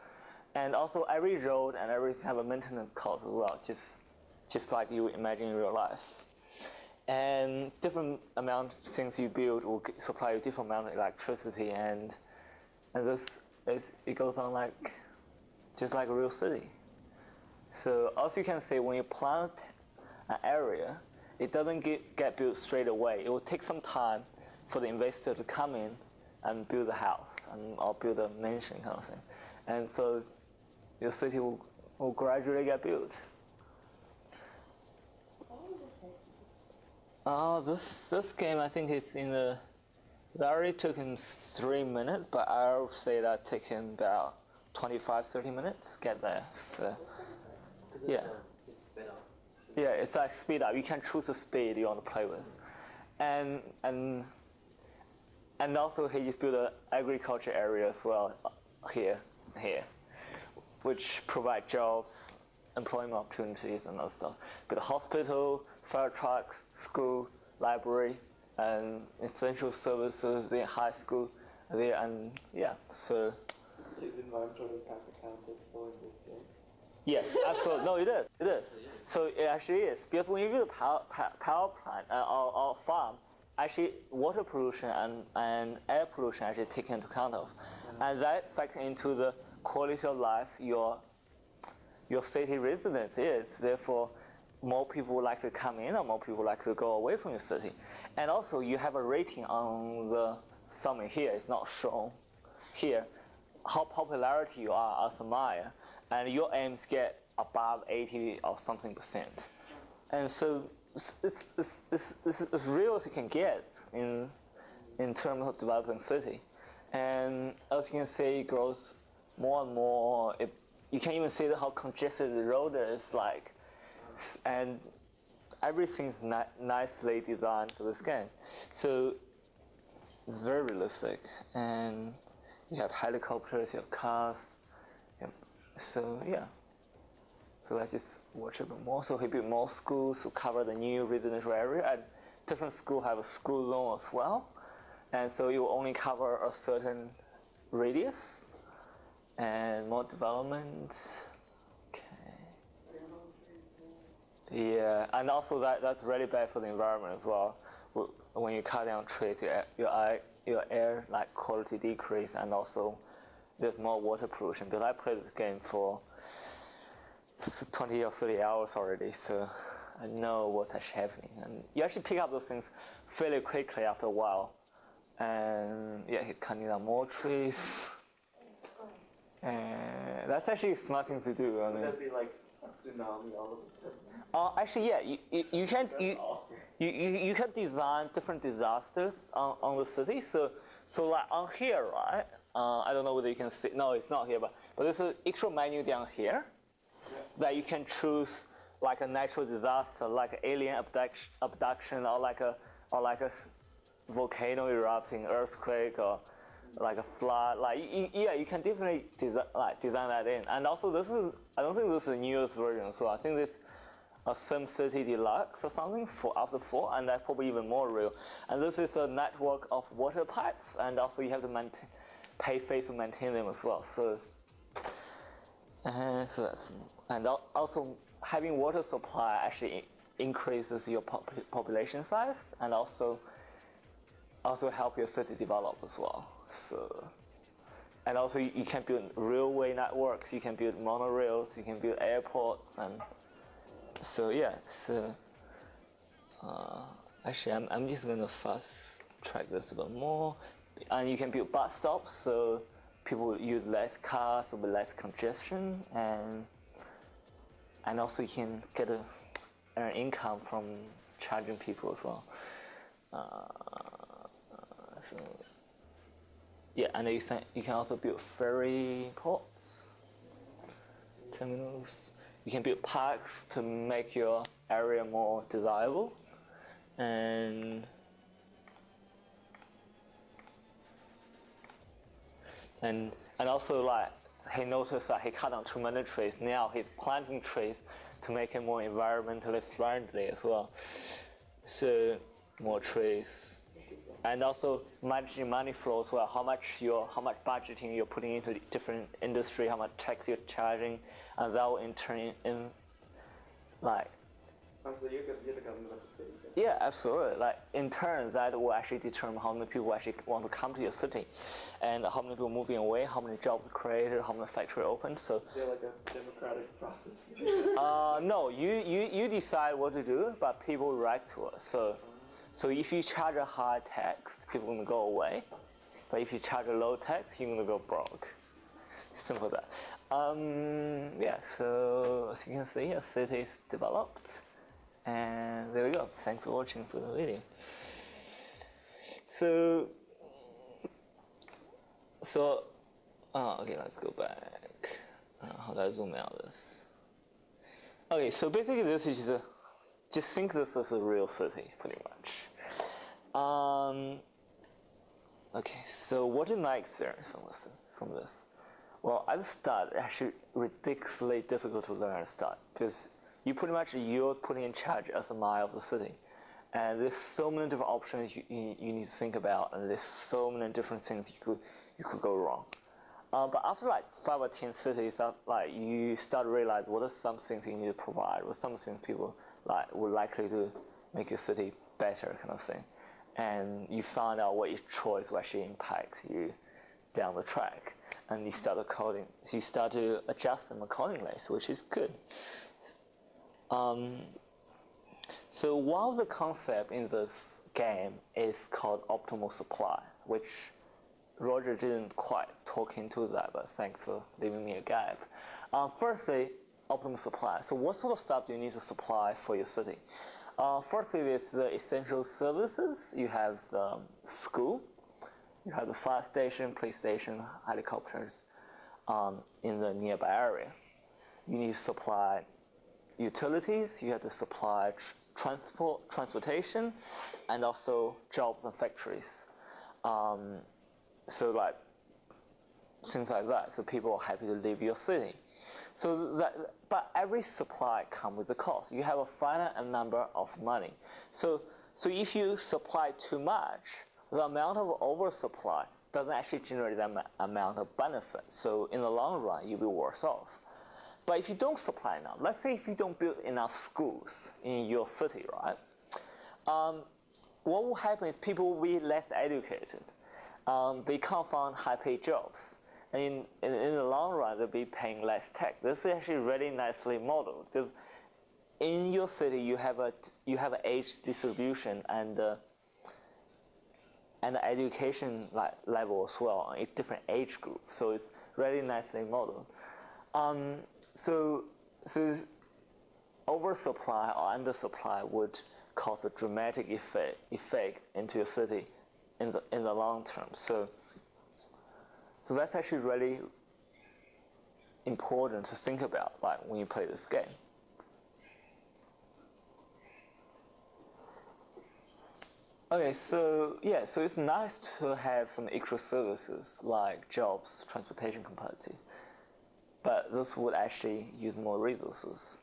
And also every road and everything have a maintenance cost as well, just like you imagine in real life. And different amount of things you build will supply you different amount of electricity, and it goes on just like a real city. So as you can see, when you plant an area, it doesn't get built straight away. It will take some time for the investor to come in and build a house or build a mansion kind of thing. And so your city will gradually get built. This game, I think it's it already took him 3 minutes, but I would say that took him about 25-30 minutes to get there. So yeah. It's sped up. Yeah, it's like speed up. You can choose the speed you want to play with, and also he just built an agriculture area as well here, which provide jobs, employment opportunities, and other stuff. But a hospital, fire trucks, school, library, and essential services in high school there, and yeah, so. Is environmental impact accounted for in this game? Yes, absolutely. No, it is. It is. So it actually is, because when you build a power plant or farm, actually water pollution and air pollution actually taken into account of, and that factors into the quality of life your city residents is. Therefore, more people would like to come in, or more people would like to go away from your city. And also, you have a rating on the summit here. It's not shown here. How popularity you are as a Maya, and your aims get above 80 or something %. And so it's as real as you can get in terms of developing city. And as you can see, it grows more and more. You can even see how congested the road is like, and everything's nicely designed for this game. So it's very realistic, and you have helicopters, you have cars. So yeah. So let's just watch a bit more. So he built more schools to cover the new residential area, and different schools have a school zone as well. And so you will only cover a certain radius, and more development. Okay. Yeah, and also that's really bad for the environment as well. When you cut down trees, your air like quality decrease, and also there's more water pollution. Because I played this game for 20 or 30 hours already, so I know what's actually happening. And you actually pick up those things fairly quickly after a while. And yeah, he's cutting down more trees. And that's actually a smart thing to do. Would that be like a tsunami all of a sudden? Actually, yeah, you can design different disasters on the city. So like on here, right? I don't know whether you can see. No, it's not here, but there's an extra menu down here that you can choose like a natural disaster, like alien abduction, or like a volcano erupting, earthquake, or like a flood. Like you can definitely design that in. And also I don't think this is the newest version. So I think this a SimCity Deluxe or something for after 4, and that's probably even more real. And this is a network of water pipes, and also you have to pay fees to maintain them as well. So that's, and also having water supply actually increases your population size, and also help your city develop as well. So, and also you can build railway networks, you can build monorails, you can build airports, and so yeah. So actually, I'm just gonna fast track this a bit more, and you can build bus stops, so people use less cars, so with less congestion, and also you can get an income from charging people as well. So yeah, and you can also build ferry ports, terminals. You can build parks to make your area more desirable, and also like he noticed that he cut down too many trees. Now he's planting trees to make it more environmentally friendly as well. So more trees. And also managing money flow as well. How much budgeting you're putting into different industry, how much tax you're charging, and that will in turn So you're the government of the city. Yeah, absolutely. Like in turn, that will actually determine how many people actually want to come to your city, and how many people moving away, how many jobs created, how many factories opened. So is there like a democratic process? No, you decide what to do, but people write to us. So if you charge a high tax, people are going to go away. But if you charge a low tax, you're going to go broke. Simple as that. Yeah, so as you can see, a city is developed. And there we go. Thanks for watching for the video. So okay, let's go back. How do I zoom out this? Okay, so basically this is just think this is a real city, pretty much. Okay, so what is my experience from this? Well, at the start, it's actually ridiculously difficult to learn at the start because you're putting in charge as a mile of the city. And there's so many different options you need to think about, and there's so many different things you could go wrong. But after like 5 or 10 cities, like you start to realize what are some things you need to provide, what are some things people would likely to make your city better, kind of thing. And you find out what each choice will actually impact you down the track, and you start to adjust them accordingly, which is good. So one of the concepts in this game is called optimal supply, which Roger didn't quite talk into that, but thanks for leaving me a gap. Firstly, optimal supply. So what sort of stuff do you need to supply for your city? Firstly, there's the essential services. You have the school, you have the fire station, police station, helicopters in the nearby area. You need to supply utilities, you have to supply transportation, and also jobs and factories. So like things like that, so people are happy to live your city. But every supply comes with a cost. You have a finite number of money. So if you supply too much, the amount of oversupply doesn't actually generate that amount of benefit. So in the long run, you'll be worse off. But if you don't supply enough, let's say if you don't build enough schools in your city, right? What will happen is people will be less educated. They can't find high-paid jobs. And in the long run, they'll be paying less tax. This is actually really nicely modeled because in your city you have an age distribution and the education level as well in different age groups. So it's really nicely modeled. So oversupply or undersupply would cause a dramatic effect into your city in the long term. So that's actually really important to think about, like when you play this game. Okay, so it's nice to have some extra services like jobs, transportation capabilities, but this would actually use more resources.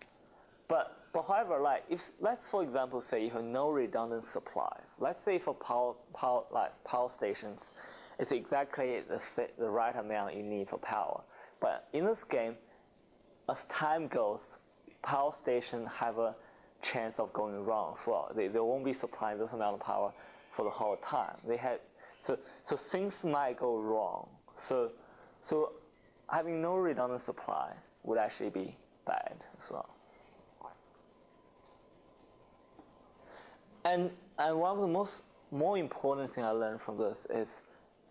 But however, like let's for example say you have no redundant supplies. Let's say for power stations, it's exactly the right amount you need for power. But in this game, as time goes, power stations have a chance of going wrong as well. They won't be supplying this amount of power for the whole time. So things might go wrong. So having no redundant supply would actually be bad as well. And one of the more important things I learned from this is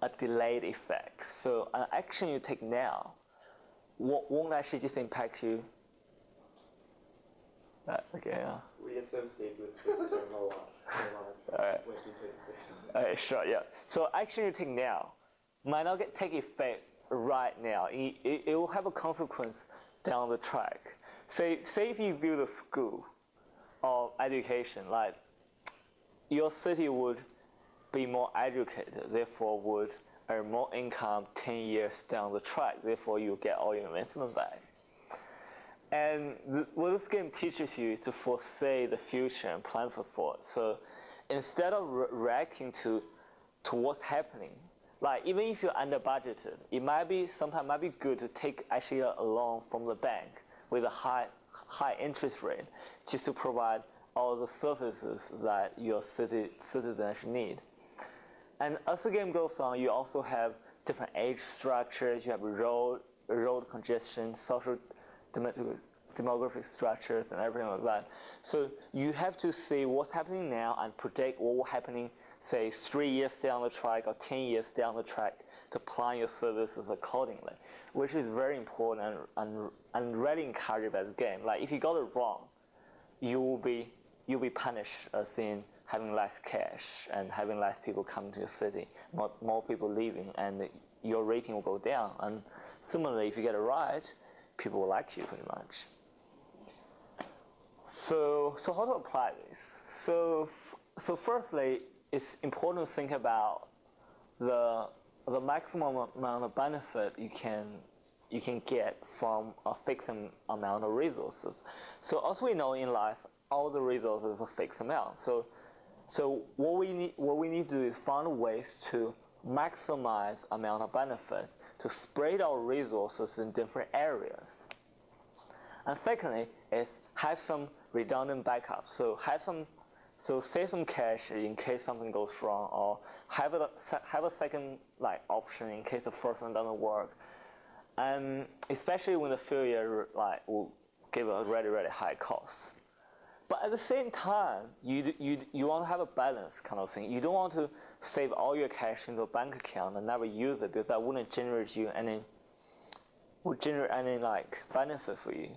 a delayed effect. So an action you take now won't actually just impact you. Okay. We associate with this term a lot. All right. All right, sure, yeah. So action you take now might not take effect right now. It will have a consequence down the track. Say if you build a school or education, like your city would be more educated, therefore would earn more income 10 years down the track, therefore you get all your investment back. And what this game teaches you is to foresee the future and plan for it. So instead of reacting to what's happening, like even if you're under budgeted, sometimes might be good to take actually a loan from the bank with a high interest rate just to provide all the services that your citizens need. And as the game goes on, you also have different age structures, you have road congestion, social demographic structures, and everything like that. So you have to see what's happening now and predict what will happen, say, 3 years down the track or 10 years down the track to plan your services accordingly, which is very important and really encouraged by the game. Like if you got it wrong, you'll be punished as in having less cash and having less people coming to your city, more people leaving, and your rating will go down. And similarly, if you get it right, people will like you pretty much. So how to apply this? So firstly, it's important to think about the maximum amount of benefit you can get from a fixed amount of resources. So as we know in life, all the resources are fixed amount. So what we need to do is find ways to maximize amount of benefits, to spread our resources in different areas. And secondly, is have some redundant backup. So save some cash in case something goes wrong, or have a second option in case the first one doesn't work. And especially when the failure will give a really high cost. But at the same time, you want to have a balance kind of thing. You don't want to save all your cash into a bank account and never use it, because that wouldn't generate any benefit for you.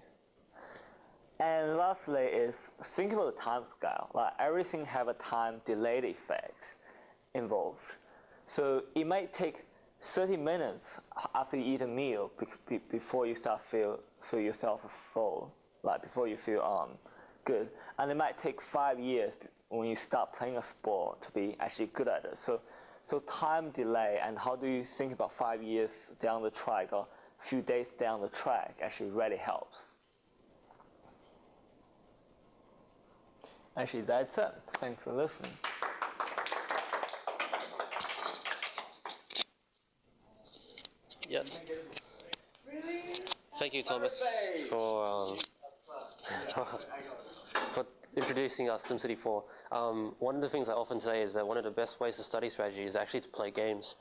And lastly is think about the time scale. Everything have a time delayed effect involved. So it might take 30 minutes after you eat a meal before you start feel yourself full, before you feel good. And it might take 5 years when you start playing a sport to be actually good at it. So time delay, and how do you think about 5 years down the track or a few days down the track actually really helps. Actually, that's it. Thanks for listening. Yeah. Thank you, Thomas, for introducing us SimCity 4. One of the things I often say is that one of the best ways to study strategy is actually to play games.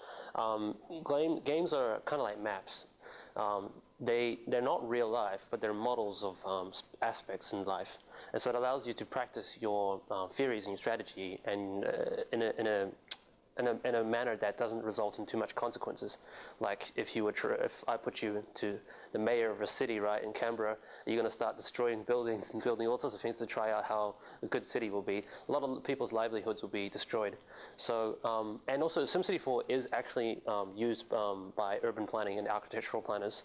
Games are kind of like maps. They're not real life, but they're models of aspects in life, and so it allows you to practice your theories and your strategy, and in a manner that doesn't result in too much consequences. Like if I put you to the mayor of a city, right, in Canberra, you're going to start destroying buildings and building all sorts of things to try out how a good city will be. A lot of people's livelihoods will be destroyed. So, and also SimCity 4 is actually used by urban planning and architectural planners.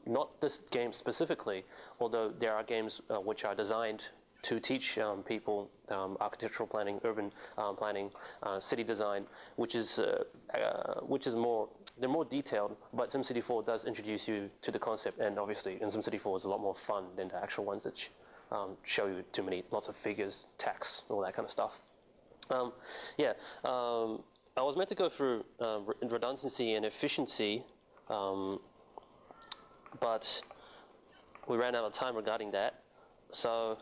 Not this game specifically, although there are games which are designed to teach people architectural planning, urban planning, city design, which is more, they're more detailed, but SimCity 4 does introduce you to the concept, and obviously in SimCity 4 is a lot more fun than the actual ones that show you lots of figures, text, all that kind of stuff. I was meant to go through redundancy and efficiency, but we ran out of time regarding that. So